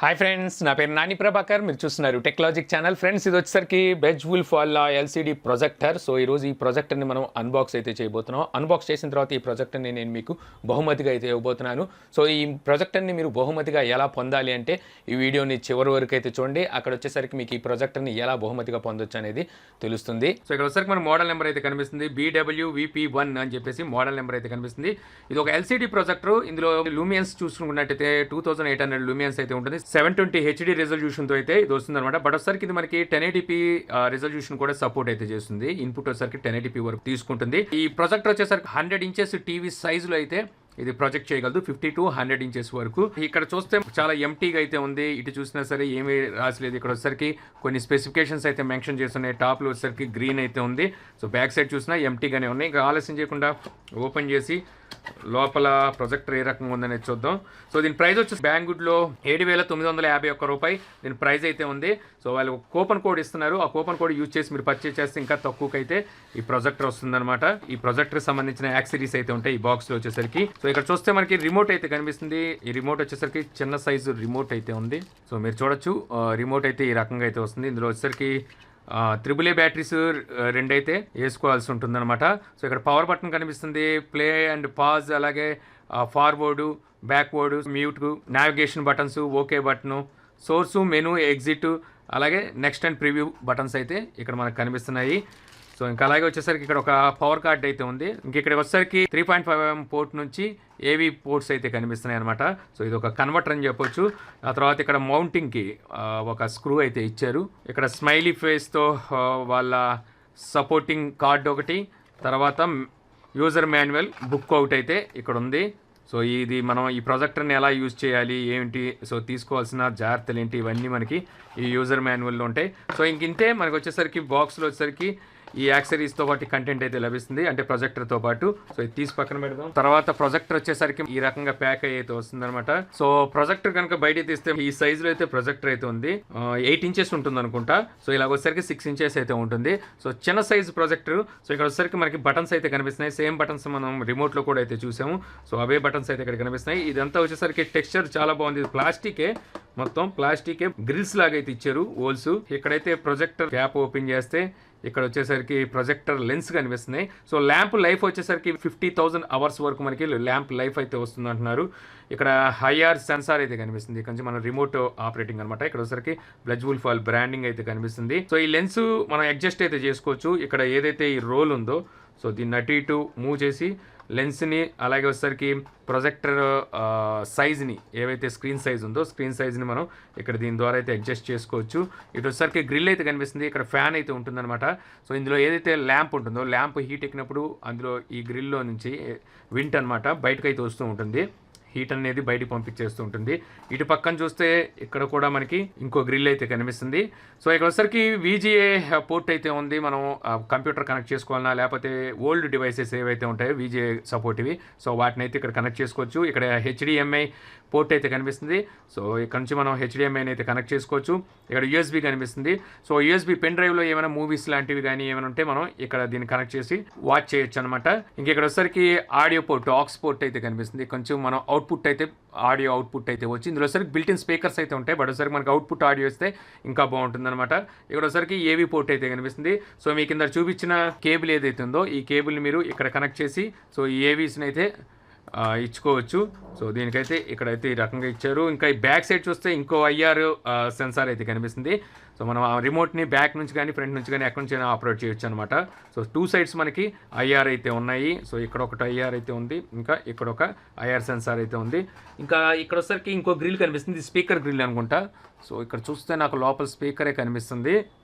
Hi friends, నా పేరు నాని ప్రభాకర్. మీరు చూస్తున్నారు టెక్లాజిక్ ఛానల్. ఫ్రెండ్స్, ఇది వచ్చేసరికి బెజ్ వుల్ఫ్ వాళ్ళ ఎల్సిడి ప్రొజెక్టర్. సో ఈరోజు ఈ ప్రొజెక్టర్ని మనం అన్బాక్స్ అయితే చేయబోతున్నాం. అన్బాక్స్ చేసిన తర్వాత ఈ ప్రొజెక్టర్ని నేను మీకు బహుమతిగా అయితే ఇవ్వబోతున్నాను. సో ఈ ప్రొజెక్టర్ని మీరు బహుమతిగా ఎలా పొందాలి అంటే ఈ వీడియోని చివరి వరకు అయితే చూడండి. అక్కడ వచ్చేసరికి మీకు ఈ ప్రొజెక్టర్ని ఎలా బహుమతిగా పొందొచ్చు అనేది తెలుస్తుంది. సో ఇక్కడ వచ్చేసరికి మన మోడల్ నెంబర్ అయితే కనిపిస్తుంది, BWVP1 అని చెప్పేసి మోడల్ నెంబర్ అయితే కనిపిస్తుంది. ఇది ఒక ఎల్సిడి ప్రొజెక్టర్. ఇందులో లూమియన్స్ చూసుకున్నట్టయితే 2800 లూమియన్స్ అయితే ఉంటుంది. 720 హెచ్డి రెజల్యూషన్తో అయితే ఇది వస్తుంది అనమాట. బట్ ఒకసారికి ఇది మనకి 1080p రెజల్యూషన్ కూడా సపోర్ట్ అయితే చేస్తుంది. ఇన్పుట్ వచ్చేసరికి 1080p వరకు తీసుకుంటుంది. ఈ ప్రొజెక్టర్ వచ్చేసరికి 100 ఇంచెస్ టీవీ సైజులో అయితే ఇది ప్రొజెక్ట్ చేయగలదు, 50 to 100 ఇంచెస్ వరకు. ఇక్కడ చూస్తే చాలా ఎంటీగా అయితే ఉంది. ఇటు చూసినా సరే ఏమీ రాసలేదు. ఇక్కడ వచ్చేసరికి కొన్ని స్పెసిఫికేషన్స్ అయితే మెన్షన్ చేస్తున్నాయి. టాప్లో వచ్చేసరికి గ్రీన్ అయితే ఉంది. సో బ్యాక్ సైడ్ చూసినా ఎంటీగానే ఉన్నాయి. ఇంకా ఆలస్యం చేయకుండా ఓపెన్ చేసి లోపల ప్రొజెక్టర్ ఏ రకంగా ఉందనేది చూద్దాం. సో దీని ప్రైస్ వచ్చేసి బ్యాంగుడ్లో 7,951 రూపాయి దీని ప్రైస్ అయితే ఉంది. సో వాళ్ళు కూపన్ కోడ్ ఇస్తున్నారు. ఆ కూపన్ కోడ్ యూజ్ చేసి మీరు పర్చేస్ చేస్తే ఇంకా తక్కువకైతే ఈ ప్రొజెక్టర్ వస్తుందన్నమాట. ఈ ప్రొజెక్టర్ సంబంధించిన యాక్సెసరీస్ అయితే ఉంటాయి ఈ బాక్స్లో వచ్చేసరికి. సో ఇక్కడ చూస్తే మనకి రిమోట్ అయితే కనిపిస్తుంది. ఈ రిమోట్ వచ్చేసరికి చిన్న సైజు రిమోట్ అయితే ఉంది. సో మీరు చూడొచ్చు, రిమోట్ అయితే ఈ రకంగా అయితే వస్తుంది. ఇందులో వచ్చేసరికి AAA బ్యాటరీస్ రెండైతే వేసుకోవాల్సి ఉంటుందన్నమాట. సో ఇక్కడ పవర్ బటన్ కనిపిస్తుంది, ప్లే అండ్ పాజ్, అలాగే forward, backward, mute, navigation buttons, okay button, source, menu, exit, అలాగే నెక్స్ట్ అండ్ ప్రివ్యూ బటన్స్ అయితే ఇక్కడ మనకు కనిపిస్తున్నాయి. సో ఇంకా అలాగే వచ్చేసరికి ఇక్కడ ఒక పవర్ కార్డ్ అయితే ఉంది. ఇంక ఇక్కడ వచ్చేసరికి 3.5mm పోర్ట్ నుంచి ఏవీ పోర్ట్స్ అయితే కనిపిస్తున్నాయి అనమాట. సో ఇది ఒక కన్వర్టర్ అని చెప్పొచ్చు. ఆ తర్వాత ఇక్కడ మౌంటింగ్కి ఒక స్క్రూ అయితే ఇచ్చారు. ఇక్కడ స్మైలీ ఫేస్తో వాళ్ళ సపోర్టింగ్ కార్డ్ ఒకటి, తర్వాత యూజర్ మాన్యువల్ బుక్ అవుట్ అయితే ఇక్కడ ఉంది. సో ఇది మనం ఈ ప్రొజెక్టర్ని ఎలా యూజ్ చేయాలి ఏంటి, సో తీసుకోవాల్సిన జాగ్రత్తలు ఏంటి, ఇవన్నీ మనకి ఈ యూజర్ మాన్యువల్లో ఉంటాయి. సో ఇంతే మనకు వచ్చేసరికి బాక్స్లో వచ్చేసరికి ఈ యాక్సెసరీస్తో పాటు కంటెంట్ అయితే లభిస్తుంది, అంటే ప్రొజెక్టర్తో పాటు. సో ఇది తీసి పక్కన పెడదాం. తర్వాత ప్రొజెక్టర్ వచ్చేసరికి ఈ రకంగా ప్యాక్ అయితే వస్తుంది అనమాట. సో ప్రొజెక్టర్ కనుక బయట తీస్తే ఈ సైజులో అయితే ప్రొజెక్టర్ అయితే ఉంది. 8 ఇంచెస్ ఉంటుంది అనుకుంటా. సో ఇలా వచ్చేసరికి 6 ఇంచెస్ అయితే ఉంటుంది. సో చిన్న సైజు ప్రొజెక్టర్. సో ఇక్కడ వచ్చేసరికి మనకి బటన్స్ అయితే కనిపిస్తున్నాయి. సేమ్ బటన్స్ మనం రిమోట్లో కూడా అయితే చూసాము. సో అవే బటన్స్ అయితే ఇక్కడ కనిపిస్తున్నాయి. ఇదంతా వచ్చేసరికి టెక్స్చర్ చాలా బాగుంది. ప్లాస్టికే, మొత్తం ప్లాస్టికే, గ్రిల్స్ లాగా అయితే ఇచ్చారు హోల్స్. ఇక్కడైతే ప్రొజెక్టర్ క్యాప్ ఓపెన్ చేస్తే ఇక్కడ వచ్చేసరికి ప్రొజెక్టర్ లెన్స్ కనిపిస్తున్నాయి. సో ల్యాంప్ లైఫ్ వచ్చేసరికి 50,000 అవర్స్ వరకు మనకి ల్యాంప్ లైఫ్ అయితే వస్తుంది అంటున్నారు. ఇక్కడ హైఆర్ సెన్సార్ అయితే కనిపిస్తుంది. ఇక్కడ నుంచి మన రిమోట్ ఆపరేటింగ్ అనమాట. ఇక్కడ వచ్చేసరికి బెజ్ వుల్ఫ్ వాళ్ళ బ్రాండింగ్ అయితే కనిపిస్తుంది. సో ఈ లెన్స్ మనం అడ్జస్ట్ అయితే చేసుకోవచ్చు. ఇక్కడ ఏదైతే ఈ రోల్ ఉందో, సో దీన్ని అటు ఇటు మూవ్ చేసి లెన్స్ని, అలాగే వచ్చేసరికి ప్రొజెక్టర్ సైజ్ని, ఏవైతే స్క్రీన్ సైజ్ ఉందో స్క్రీన్ సైజ్ని మనం ఇక్కడ దీని ద్వారా అయితే అడ్జస్ట్ చేసుకోవచ్చు. ఇటు వచ్చేసరికి గ్రిల్ అయితే కనిపిస్తుంది. ఇక్కడ ఫ్యాన్ అయితే ఉంటుందన్నమాట. సో ఇందులో ఏదైతే ల్యాంప్ ఉంటుందో, ల్యాంప్ హీట్ ఎక్కినప్పుడు అందులో ఈ గ్రిల్లో నుంచి వింట్ అనమాట బయటకు అయితే వస్తూ ఉంటుంది. హీట్ అనేది బయటికి పంపించేస్తూ ఉంటుంది. ఇటు పక్కన చూస్తే ఇక్కడ కూడా మనకి ఇంకో గ్రిల్ అయితే కనిపిస్తుంది. సో ఇక్కడ వచ్చేసరికి VGA పోర్ట్ అయితే ఉంది. మనం కంప్యూటర్ కనెక్ట్ చేసుకోవాలన్నా, లేకపోతే ఓల్డ్ డివైసెస్ ఏవైతే ఉంటాయో VGA సపోర్ట్ ఇవి, సో వాటిని అయితే ఇక్కడ కనెక్ట్ చేసుకోవచ్చు. ఇక్కడ HDMI పోర్ట్ అయితే కనిపిస్తుంది. సో ఇక్కడ నుంచి మనం HDMI అయితే కనెక్ట్ చేసుకోవచ్చు. ఇక్కడ USB కనిపిస్తుంది. సో USB పెన్ డ్రైవ్లో ఏమైనా మూవీస్ లాంటివి కానీ ఏమైనా ఉంటే మనం ఇక్కడ దీన్ని కనెక్ట్ చేసి వాచ్ చేయొచ్చు అనమాట. ఇంక ఇక్కడ వచ్చేసరికి ఆడియో పోర్ట్, ఆక్స్ పోర్ట్ అయితే కనిపిస్తుంది. కొంచెం మనం అవుట్పుట్ అయితే, ఆడియో అవుట్పుట్ అయితే వచ్చి ఇందులో వచ్చరికి బిల్టిన్ స్పీకర్స్ అయితే ఉంటాయి. బట్ ఒకసారి మనకి అవుట్పుట్ ఆడియో వస్తే ఇంకా బాగుంటుంది అనమాట. ఇక్కడ వచ్చరికి AV పోర్ట్ అయితే కనిపిస్తుంది. సో మీ కింద చూపించిన కేబుల్ ఏదైతే ఉందో ఈ కేబుల్ని మీరు ఇక్కడ కనెక్ట్ చేసి సో ఈ AVస్ని అయితే ఇచ్చుకోవచ్చు. సో దీనికైతే ఇక్కడైతే ఈ రకంగా ఇచ్చారు. ఇంకా ఈ బ్యాక్ సైడ్ చూస్తే ఇంకో IR సెన్సార్ అయితే కనిపిస్తుంది. సో మనం ఆ రిమోట్ని బ్యాక్ నుంచి కానీ ఫ్రంట్ నుంచి కానీ ఎక్కడి నుంచి అయినా ఆపరేట్ చేయొచ్చు అనమాట. సో 2 సైడ్స్ మనకి IR అయితే ఉన్నాయి. సో ఇక్కడ ఒకటి IR అయితే ఉంది, ఇంకా ఇక్కడ ఒక IR సెన్సార్ అయితే ఉంది. ఇంకా ఇక్కడ వచ్చేసరికి ఇంకో గ్రిల్ కనిపిస్తుంది, స్పీకర్ గ్రిల్ అనుకుంటా. సో ఇక్కడ చూస్తే నాకు లోపల స్పీకరే కనిపిస్తుంది.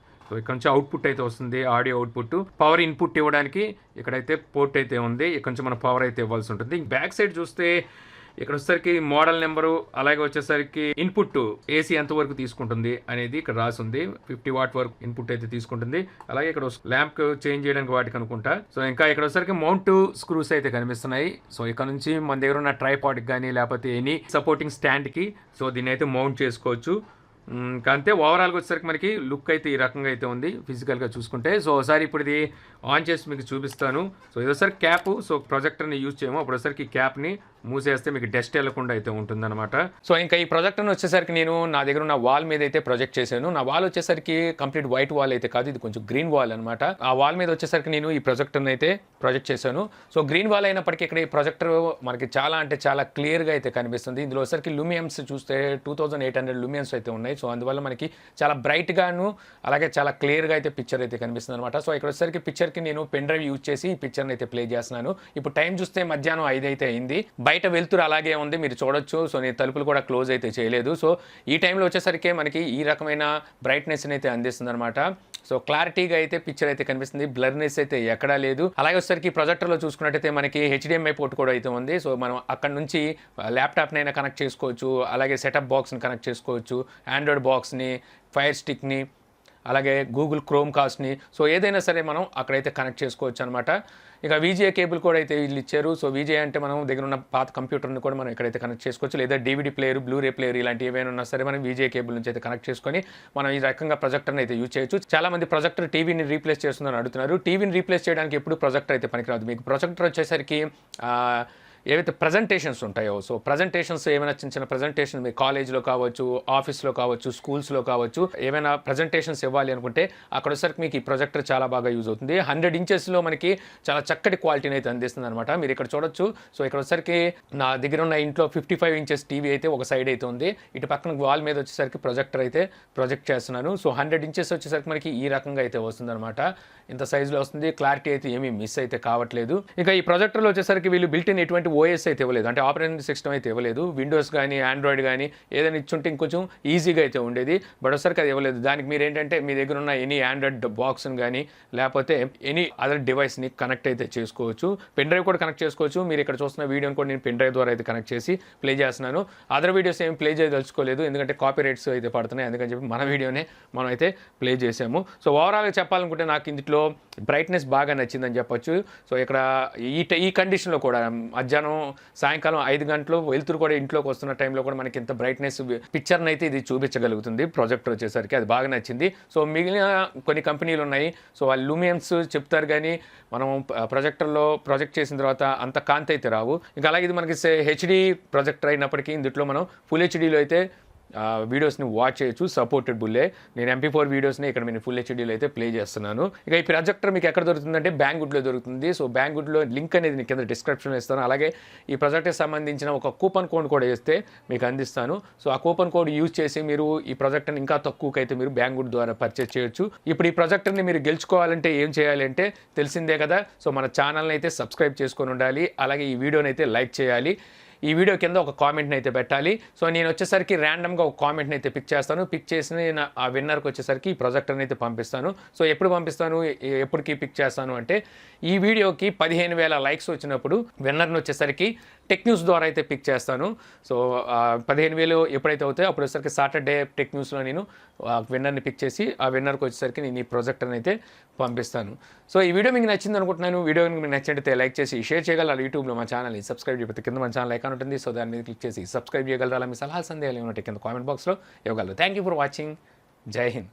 సో ఇక్కడ నుంచి అవుట్పుట్ అయితే వస్తుంది, ఆడియో అవుట్పుట్. పవర్ ఇన్పుట్ ఇవ్వడానికి ఇక్కడైతే పోర్ట్ అయితే ఉంది. ఇక్కడ నుంచి మనం పవర్ అయితే ఇవ్వాల్సి ఉంటుంది. బ్యాక్ సైడ్ చూస్తే ఇక్కడ వచ్చేసరికి మోడల్ నెంబరు, అలాగే వచ్చేసరికి ఇన్పుట్ AC ఎంతవరకు తీసుకుంటుంది అనేది ఇక్కడ రాసి ఉంది. 50 వాట్ వరకు ఇన్పుట్ అయితే తీసుకుంటుంది. అలాగే ఇక్కడ ల్యాంప్ చేంజ్ చేయడానికి వాటికి అనుకుంటా. సో ఇంకా ఇక్కడ వచ్చేసరికి మౌంట్ స్క్రూస్ అయితే కనిపిస్తున్నాయి. సో ఇక్కడ నుంచి మన దగ్గర ఉన్న ట్రైపాడ్కి కానీ లేకపోతే ఎనీ సపోర్టింగ్ స్టాండ్కి సో దీన్ని అయితే మౌంట్ చేసుకోవచ్చు. ఇంకా అంతే ఓవరాల్గా వచ్చేసరికి మనకి లుక్ అయితే ఈ రకంగా అయితే ఉంది ఫిజికల్గా చూసుకుంటే. సో ఒకసారి ఇప్పుడు ఇది ఆన్ చేసి మీకు చూపిస్తాను. సో ఇదోసారి క్యాప్, సో ప్రొజెక్టర్ని యూజ్ చేయము, అప్పుడు ఒకసారికి క్యాప్ని మూసేస్తే మీకు డస్ట్ వెళ్లకుండా అయితే ఉంటుందన్నమాట. సో ఇంకా ఈ ప్రొజెక్టర్ని వచ్చేసరికి నేను నా దగ్గర ఉన్న వాల్ మీద అయితే ప్రొజెక్ట్ చేశాను. నా వాల్ వచ్చేసరికి కంప్లీట్ వైట్ వాల్ అయితే కాదు, ఇది కొంచెం గ్రీన్ వాల్ అనమాట. ఆ వాల్ మీద వచ్చేసరికి నేను ఈ ప్రొజెక్టర్ని అయితే ప్రొజెక్ట్ చేశాను. సో గ్రీన్ వాల్ అయినప్పటికీ ఇక్కడ ఈ ప్రొజెక్టర్ మనకి చాలా అంటే చాలా క్లియర్గా అయితే కనిపిస్తుంది. ఇందులో వచ్చేసరికి లూమియన్స్ చూస్తే 2800 లూమియన్స్ అయితే ఉన్నాయి. సో అందువల్ల మనకి చాలా బ్రైట్గాను అలాగే చాలా క్లియర్గా అయితే పిక్చర్ అయితే కనిపిస్తుంది అనమాట. సో ఇక్కడ వచ్చేసరికి పిక్చర్కి నేను పెన్ డ్రైవ్ యూజ్ చేసి ఈ పిక్చర్ని అయితే ప్లే చేస్తున్నాను. ఇప్పుడు టైం చూస్తే మధ్యాహ్నం 5 అయితే అయింది. బయట వెళ్తురు అలాగే ఉంది, మీరు చూడొచ్చు. సో నేను తలుపులు కూడా క్లోజ్ అయితే చేయలేదు. సో ఈ టైంలో వచ్చేసరికి మనకి ఈ రకమైన బ్రైట్నెస్ని అయితే అందిస్తుంది అనమాట. సో క్లారిటీగా అయితే పిక్చర్ అయితే కనిపిస్తుంది, బ్లర్నెస్ అయితే ఎక్కడా లేదు. అలాగే వచ్చేసరికి ప్రొజెక్టర్లో చూసుకున్నట్టయితే మనకి HDMI పోర్ట్ కూడా అయితే ఉంది. సో మనం అక్కడ నుంచి ల్యాప్టాప్నైనా కనెక్ట్ చేసుకోవచ్చు, అలాగే సెటప్ బాక్స్ని కనెక్ట్ చేసుకోవచ్చు, ఆండ్రాయిడ్ బాక్స్ని, ఫైర్ స్టిక్ని, అలాగే గూగుల్ క్రోమ్ కాస్ట్ని, సో ఏదైనా సరే మనం అక్కడైతే కనెక్ట్ చేసుకోవచ్చు అనమాట. ఇక VGA కేబుల్ కూడా అయితే వీళ్ళు ఇచ్చారు. సో VGA అంటే మనం దగ్గర ఉన్న పాత కంప్యూటర్ని కూడా మనం ఇక్కడైతే కనెక్ట్ చేసుకోవచ్చు, లేదా DVD ప్లేయర్, బ్లూరే ప్లేయర్ ఇలాంటి ఏవైనా ఉన్నా సరే మనం VGA కేబుల్ నుంచి అయితే కనెక్ట్ చేసుకొని మనం ఈ రకంగా ప్రొజెక్టర్ని అయితే యూజ్ చేయొచ్చు. చాలా మంది ప్రొజెక్టర్ టీవీని రీప్లేస్ చేస్తుందని అడుగుతున్నారు. టీవీని రీప్లేస్ చేయడానికి ఎప్పుడు ప్రొజెక్టర్ అయితే పనికిరాదు. మీకు ప్రొజెక్టర్ వచ్చేసరికి ఏవైతే ప్రజెంటేషన్స్ ఉంటాయో, సో ప్రజెంటేషన్స్ ఏమైనా చిన్న చిన్న ప్రజెంటేషన్ మీ కాలేజ్లో కావచ్చు, ఆఫీస్లో కావచ్చు, స్కూల్స్లో కావచ్చు, ఏమైనా ప్రజెంటేషన్స్ ఇవ్వాలి అనుకుంటే అక్కడ వచ్చేసరికి మీకు ఈ ప్రొజెక్టర్ చాలా బాగా యూజ్ అవుతుంది. 100 ఇంచెస్లో మనకి చాలా చక్కటి క్వాలిటీని అయితే అందిస్తుంది అనమాట. మీరు ఇక్కడ చూడొచ్చు. సో ఇక్కడ వచ్చేసరికి నా దగ్గర ఉన్న ఇంట్లో 55 ఇంచెస్ టీవీ అయితే ఒక సైడ్ అయితే ఉంది. ఇటు పక్కన వాల్ మీద వచ్చేసరికి ప్రొజెక్టర్ అయితే ప్రొజెక్ట్ చేస్తున్నాను. సో 100 ఇంచెస్ వచ్చేసరికి మనకి ఈ రకంగా అయితే వస్తుంది అనమాట. ఇంత సైజులో వస్తుంది. క్లారిటీ అయితే ఏమీ మిస్ అయితే కావట్లేదు. ఇక ఈ ప్రొజెక్టర్లో వచ్చేసరికి వీళ్ళు బిల్ట్-ఇన్ ఎటువంటి OS అయితే ఇవ్వలేదు, అంటే ఆపరేటింగ్ సిస్టమ్ అయితే ఇవ్వలేదు. విండోస్ కానీ ఆండ్రాయిడ్ కానీ ఏదైనా ఇచ్చుంటే ఇంకొంచెం ఈజీగా అయితే ఉండేది, బట్ ఒకసారికి అది ఇవ్వలేదు. దానికి మీరు ఏంటంటే మీ దగ్గర ఉన్న ఎనీ ఆండ్రాయిడ్ బాక్స్ని కానీ లేకపోతే ఎనీ అదర్ డివైస్ని కనెక్ట్ అయితే చేసుకోవచ్చు. పెన్ డ్రైవ్ కూడా కనెక్ట్ చేసుకోవచ్చు. మీరు ఇక్కడ చూస్తున్న వీడియోని కూడా నేను పెన్ డ్రైవ్ ద్వారా అయితే కనెక్ట్ చేసి ప్లే చేస్తున్నాను. అదర్ వీడియోస్ ఏం ప్లే చేయదలుచుకోలేదు, ఎందుకంటే కాపీ రైట్స్ అయితే పడుతున్నాయి, అందుకని చెప్పి మన వీడియోనే మనం అయితే ప్లే చేసాము. సో ఓవరాల్గా చెప్పాలనుకుంటే నాకు ఇందులో బ్రైట్నెస్ బాగా నచ్చిందని చెప్పొచ్చు. సో ఇక్కడ ఈ కండిషన్లో కూడా మధ్యాహ్నం సాయంకాలం 5 గంటలు వెళ్తురు కూడా ఇంట్లోకి వస్తున్న టైంలో కూడా మనకి ఇంత బ్రైట్నెస్ పిక్చర్ని అయితే ఇది చూపించగలుగుతుంది. ప్రొజెక్టర్ వచ్చేసరికి అది బాగా నచ్చింది. సో మిగిలిన కొన్ని కంపెనీలు ఉన్నాయి, సో వాళ్ళు లూమియన్స్ చెప్తారు కానీ మనం ప్రొజెక్టర్లో ప్రొజెక్ట్ చేసిన తర్వాత అంత కాంతి అయితే రావు. ఇంకా అలాగే ఇది మనకి HD ప్రొజెక్టర్ అయినప్పటికీ ఇందులో మనం ఫుల్ HDలో అయితే వీడియోస్ని వాచ్ చేయొచ్చు, సపోర్టెడ్ బుల్లే. నేను MP4 వీడియోస్ని ఇక్కడ నేను ఫుల్ HDలో అయితే ప్లే చేస్తున్నాను. ఇక ఈ ప్రొజెక్టర్ మీకు ఎక్కడ దొరుకుతుందంటే బ్యాంగ్వుడ్లో దొరుకుతుంది. సో బ్యాంగ్వుడ్లో లింక్ అనేది నేను కింద డిస్క్రిప్షన్లో ఇస్తాను. అలాగే ఈ ప్రొజెక్టర్కి సంబంధించిన ఒక కూపన్ కోడ్ కూడా వేస్తే మీకు అందిస్తాను. సో ఆ కూపన్ కోడ్ యూజ్ చేసి మీరు ఈ ప్రొజెక్టర్ని ఇంకా తక్కువకైతే మీరు బ్యాంగ్వుడ్ ద్వారా పర్చేస్ చేయొచ్చు. ఇప్పుడు ఈ ప్రొజెక్టర్ని మీరు గెలుచుకోవాలంటే ఏం చేయాలి అంటే తెలిసిందే కదా. సో మన ఛానల్ని అయితే సబ్స్క్రైబ్ చేసుకొని ఉండాలి, అలాగే ఈ వీడియోని అయితే లైక్ చేయాలి, ఈ వీడియో కింద ఒక కామెంట్ని అయితే పెట్టాలి. సో నేను వచ్చేసరికి ర్యాండమ్గా ఒక కామెంట్ని అయితే పిక్ చేస్తాను. పిక్ చేసి నేను ఆ విన్నర్కి వచ్చేసరికి ఈ ప్రొజెక్టర్ని అయితే పంపిస్తాను. సో ఎప్పుడు పంపిస్తాను, ఎప్పటికి పిక్ చేస్తాను అంటే ఈ వీడియోకి 15,000 లైక్స్ వచ్చినప్పుడు విన్నర్ని వచ్చేసరికి టెక్ న్యూస్ ద్వారా అయితే పిక్ చేస్తాను. సో 15,000 ఎప్పుడైతే అవుతాయో అప్పుడు వచ్చేసరికి సాటర్డే టెక్ న్యూస్లో నేను విన్నర్ని పిక్ చేసి ఆ విన్నర్కి వచ్చేసరికి నేను ఈ ప్రొజెక్టర్ని అయితే పంపిస్తాను. సో ఈ వీడియో మీకు నచ్చింది అనుకుంటున్నాను. వీడియో మీకు నచ్చినట్లయితే లైక్ చేసి షేర్ చేయగలరు. యూట్యూబ్లో మా ఛానల్ని సబ్స్క్రైబ్ చేయకపోతే కింద మన ఛానల్ ఐకాన్ ఉంటుంది, సో దాని మీద క్లిక్ చేసి సబ్స్క్రైబ్ చేయగలరు. అలా మీ సలహా సందేహాలు ఏమైనా కింద కామెంట్ బాక్స్లో ఇవ్వగలరు. Thank you for watching. జై హింద్.